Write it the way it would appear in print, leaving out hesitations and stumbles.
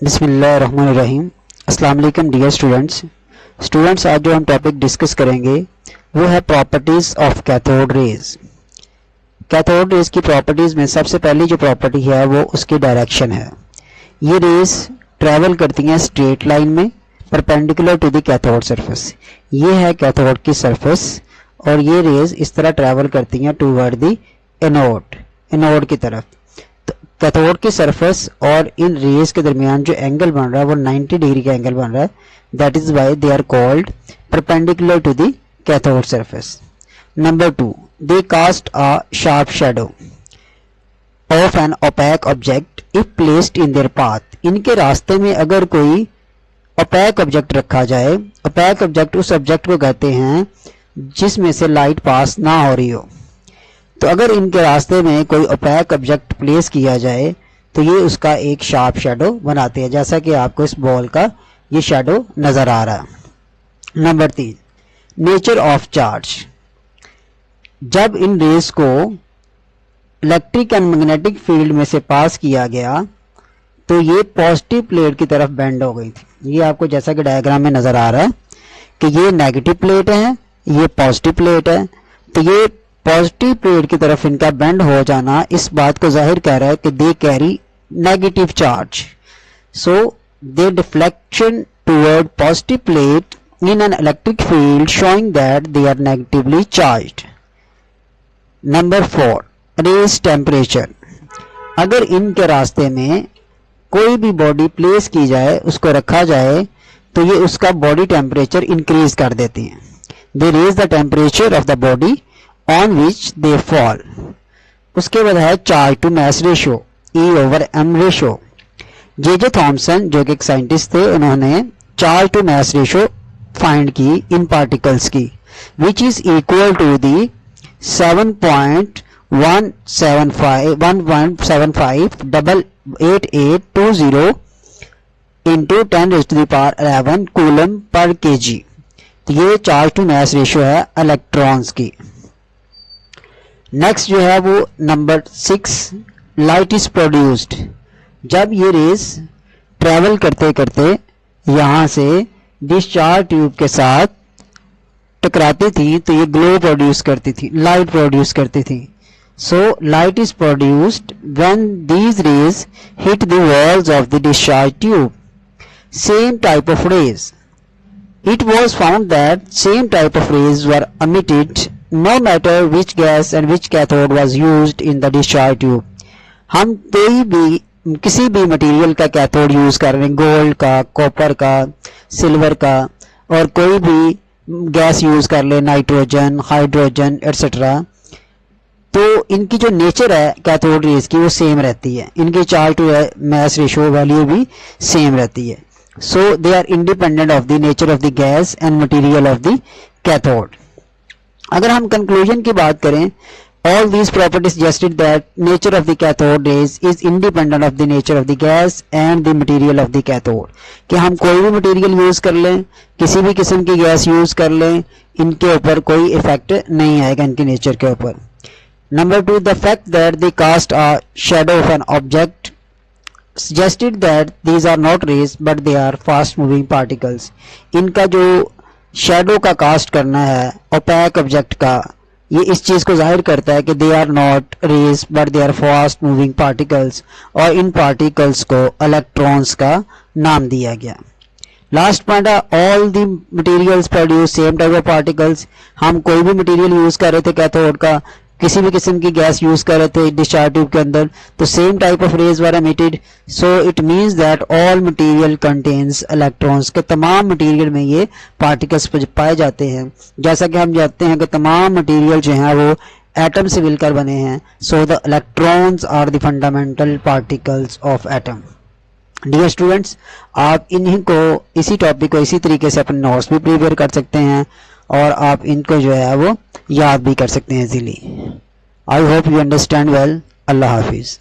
بسم اللہ الرحمن الرحیم۔ السلام علیکم ڈیئر اسٹوڈنٹس، آج جو ہم ٹاپک ڈسکس کریں گے وہ ہے properties of cathode raise. Cathode raise کی پراپرٹیز میں سب سے پہلی جو پراپرٹی ہے وہ اس کی ڈائریکشن ہے۔ یہ ریز ٹریول کرتی ہیں اسٹریٹ لائن میں perpendicular to the cathode surface. یہ ہے کیتھوڈ کی سرفیس اور یہ ریز اس طرح ٹریول کرتی ہیں ٹوورڈ دی اینوڈ کی طرف۔ کیتھوڈ کی سرفیس اور ان ریز کے درمیان جو اینگل بن رہا ہے وہ 90 ڈگری کا اینگل بن رہا ہے۔ That is why they are called perpendicular to the cathode surface. Number 2، they cast a sharp shadow of an opaque object if placed in their path۔ ان کے راستے میں اگر کوئی اوپیک آبجیکٹ رکھا جائے، اوپیک آبجیکٹ اس آبجیکٹ کو کہتے ہیں جس میں سے لائٹ پاس نہ ہو رہی ہو، تو اگر ان کے راستے میں کوئی اوپیک آبجیکٹ پلیس کیا جائے تو یہ اس کا ایک شارپ شیڈو بناتے ہیں، جیسا کہ آپ کو اس بال کا یہ شیڈو نظر آ رہا ہے۔ Number 3، nature of charge. جب ان ریز کو الیکٹرک اینڈ میگنیٹک فیلڈ میں سے پاس کیا گیا تو یہ پازیٹیو پلیٹ کی طرف بینڈ ہو گئی تھی۔ یہ آپ کو جیسا کہ ڈائیگرام میں نظر آ رہا ہے کہ یہ نیگیٹو پلیٹ ہے، یہ پازیٹیو پلیٹ ہے، تو یہ پازیٹیو پلیٹ کی طرف ان کا بینڈ ہو جانا اس بات کو ظاہر کر رہا ہے کہ they carry negative charge, so they deflection toward positive plate in an electric field showing that they are negatively charged۔ Number 4، raise temperature. اگر ان کے راستے میں کوئی بھی باڈی پلیس کی جائے، اس کو رکھا جائے تو یہ اس کا باڈی ٹیمپریچر انکریز کر دیتی ہیں۔ they raise the temperature of the body on which they fall۔ اس کے بعد ہے charge to mass ratio, E/m ratio. J Thomson جو کہ ایک سائنٹسٹ تھے، انہوں نے charge to mass ratio find کی ان پارٹیکلز کی، which is equal to the 7.175 into 10⁻11 coulomb per K G. تو یہ چارج ٹو میس ریشو ہے الیکٹرانز کی۔ نیکسٹ جو ہے وہ نمبر 6، لائٹ از پروڈیوسڈ۔ جب یہ ریز ٹریول کرتے کرتے یہاں سے ڈسچارج ٹیوب کے ساتھ ٹکراتی تھی تو یہ گلو پروڈیوس کرتی تھی، لائٹ پروڈیوس کرتی تھی۔ So light is produced when these rays hit the walls of the discharge tube. Same type of rays, it was found that same type of rays were emitted no matter which gas and which cathode was used in the discharge tube۔ ہم کوئی بھی کسی بھی material کا cathode use کر رہے ہیں، gold کا، کاپر کا، سلور کا، اور کوئی بھی گیس یوز کر لیں، نائٹروجن، ہائیڈروجن ایٹسٹرا، تو ان کی جو نیچر ہے کیتھوڈ ریز کی وہ سیم رہتی ہے، ان کی charge to mass ratio value بھی سیم رہتی ہے۔ So they are independent of the nature of the gas and material of the cathode۔ اگر ہم کنکلوژن کی بات کریں، all these properties suggested that nature of the cathode rays is independent of the nature of the gas and the material of the cathode۔ کہ ہم کوئی بھی material use کر لیں، کسی بھی قسم کی گیس یوز کر لیں، ان کے اوپر کوئی افیکٹ نہیں آئے گا ان کی نیچر کے اوپر۔ Number 2، the fact that they cast a shadow of an object suggested that these are not rays but they are fast moving particles۔ ان کا جو شیڈو کا کاسٹ کرنا ہے اوپیک آبجیکٹ کا، یہ اس چیز کو ظاہر کرتا ہے کہ they are not rays but they are fast moving particles، اور ان پارٹیکلز کو الیکٹرانز کا نام دیا گیا۔ لاسٹ پوائنٹ ہے all the materials produce same type of particles۔ ہم کوئی بھی مٹیریل یوز کر رہے تھے کیتھوڈ کا، کسی بھی قسم کی گیس یوز کر رہے تھے ڈسچارج ٹیوب کے اندر، تو same type of raise were emitted، so it means that all material contains electrons۔ کہ تمام مٹیریل میں یہ پارٹیکلز پائے جاتے ہیں، جیسا کہ ہم جانتے ہیں کہ تمام مٹیریل جو ہیں وہ ایٹم سے مل کر بنے ہیں، so the electrons are the fundamental particles of atom۔ Dear students, آپ انہیں کو اسی ٹاپک کو اسی طریقے سے اپنے نوٹس بھی پریپیئر کر سکتے ہیں اور آپ ان کو جو ہے وہ یاد بھی کر سکتے ہیں easily. I hope you understand well. اللہ حافظ۔